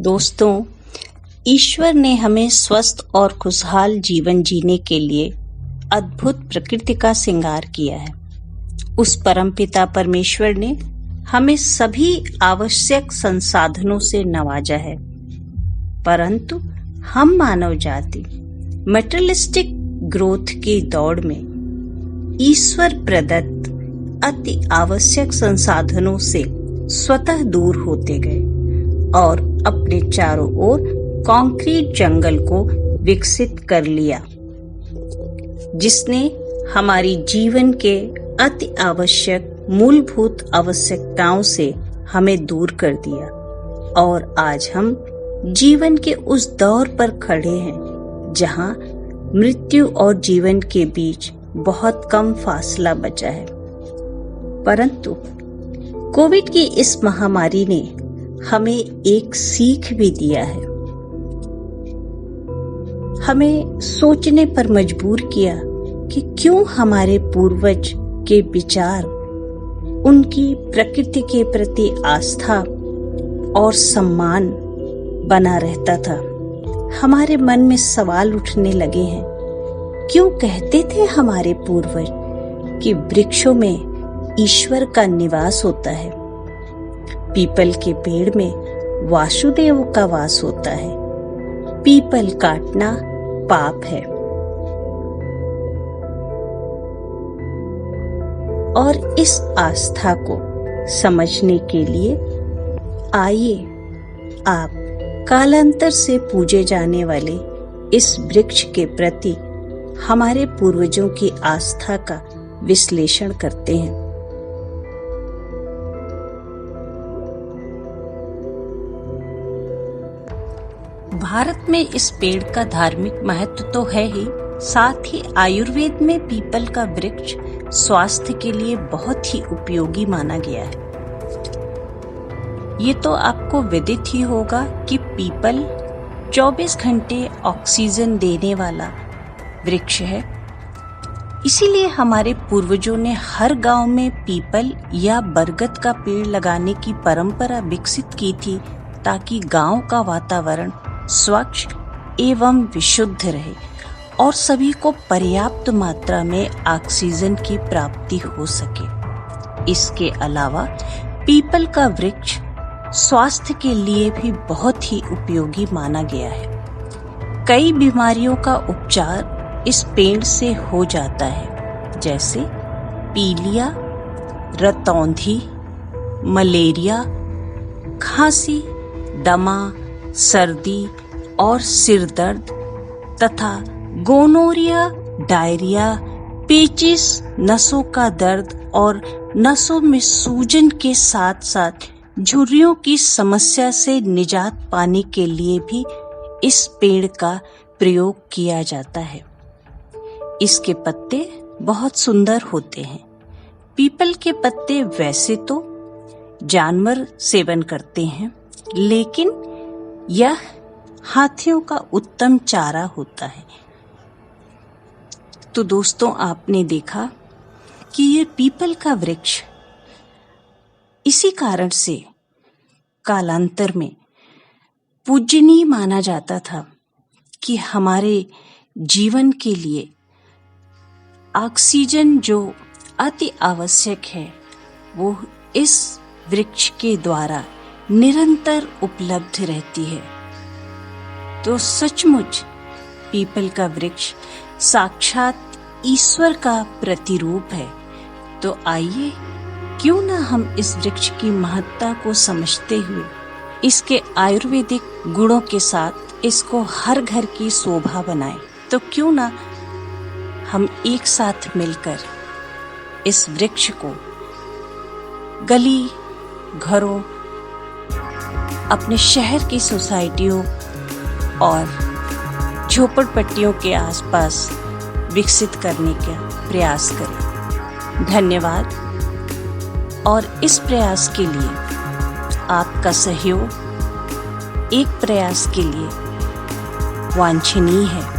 दोस्तों, ईश्वर ने हमें स्वस्थ और खुशहाल जीवन जीने के लिए अद्भुत प्रकृति का श्रृंगार किया है। उस परमपिता परमेश्वर ने हमें सभी आवश्यक संसाधनों से नवाजा है, परंतु हम मानव जाति मटेरियलिस्टिक ग्रोथ की दौड़ में ईश्वर प्रदत्त अति आवश्यक संसाधनों से स्वतः दूर होते गए और अपने चारों ओर कंक्रीट जंगल को विकसित कर लिया, जिसने हमारी जीवन के अति आवश्यक मूलभूत आवश्यकताओं से हमें दूर कर दिया। और आज हम जीवन के उस दौर पर खड़े हैं जहां मृत्यु और जीवन के बीच बहुत कम फासला बचा है। परंतु कोविड की इस महामारी ने हमें एक सीख भी दिया है, हमें सोचने पर मजबूर किया कि क्यों हमारे पूर्वज के विचार, उनकी प्रकृति के प्रति आस्था और सम्मान बना रहता था। हमारे मन में सवाल उठने लगे हैं, क्यों कहते थे हमारे पूर्वज कि वृक्षों में ईश्वर का निवास होता है, पीपल के पेड़ में वासुदेव का वास होता है, पीपल काटना पाप है। और इस आस्था को समझने के लिए आइए आप कालांतर से पूजे जाने वाले इस वृक्ष के प्रति हमारे पूर्वजों की आस्था का विश्लेषण करते हैं। भारत में इस पेड़ का धार्मिक महत्व तो है ही, साथ ही आयुर्वेद में पीपल का वृक्ष स्वास्थ्य के लिए बहुत ही उपयोगी माना गया है। ये तो आपको विदित ही होगा कि पीपल 24 घंटे ऑक्सीजन देने वाला वृक्ष है। इसीलिए हमारे पूर्वजों ने हर गांव में पीपल या बरगद का पेड़ लगाने की परंपरा विकसित की थी, ताकि गांव का वातावरण स्वच्छ एवं विशुद्ध रहे और सभी को पर्याप्त मात्रा में ऑक्सीजन की प्राप्ति हो सके। इसके अलावा पीपल का वृक्ष स्वास्थ्य के लिए भी बहुत ही उपयोगी माना गया है। कई बीमारियों का उपचार इस पेड़ से हो जाता है, जैसे पीलिया, रतौंधी, मलेरिया, खांसी, दमा, सर्दी और सिर दर्द तथा गोनोरिया, डायरिया, पेचिस, नसों का दर्द और नसों में सूजन के साथ साथ झुर्रियों की समस्या से निजात पाने के लिए भी इस पेड़ का प्रयोग किया जाता है। इसके पत्ते बहुत सुंदर होते हैं। पीपल के पत्ते वैसे तो जानवर सेवन करते हैं, लेकिन यह हाथियों का उत्तम चारा होता है। तो दोस्तों, आपने देखा कि ये पीपल का वृक्ष इसी कारण से कालांतर में पूजनीय माना जाता था कि हमारे जीवन के लिए ऑक्सीजन जो अति आवश्यक है वो इस वृक्ष के द्वारा निरंतर उपलब्ध रहती है। तो सचमुच पीपल का वृक्ष साक्षात ईश्वर का प्रतिरूप है। तो आइए क्यों ना हम इस वृक्ष की महत्ता को समझते हुए इसके आयुर्वेदिक गुणों के साथ इसको हर घर की शोभा बनाएं। तो क्यों ना हम एक साथ मिलकर इस वृक्ष को गली, घरों, अपने शहर की सोसाइटियों और झोपड़पट्टियों के आसपास विकसित करने का प्रयास करें। धन्यवाद। और इस प्रयास के लिए आपका सहयोग एक प्रयास के लिए वांछनीय है।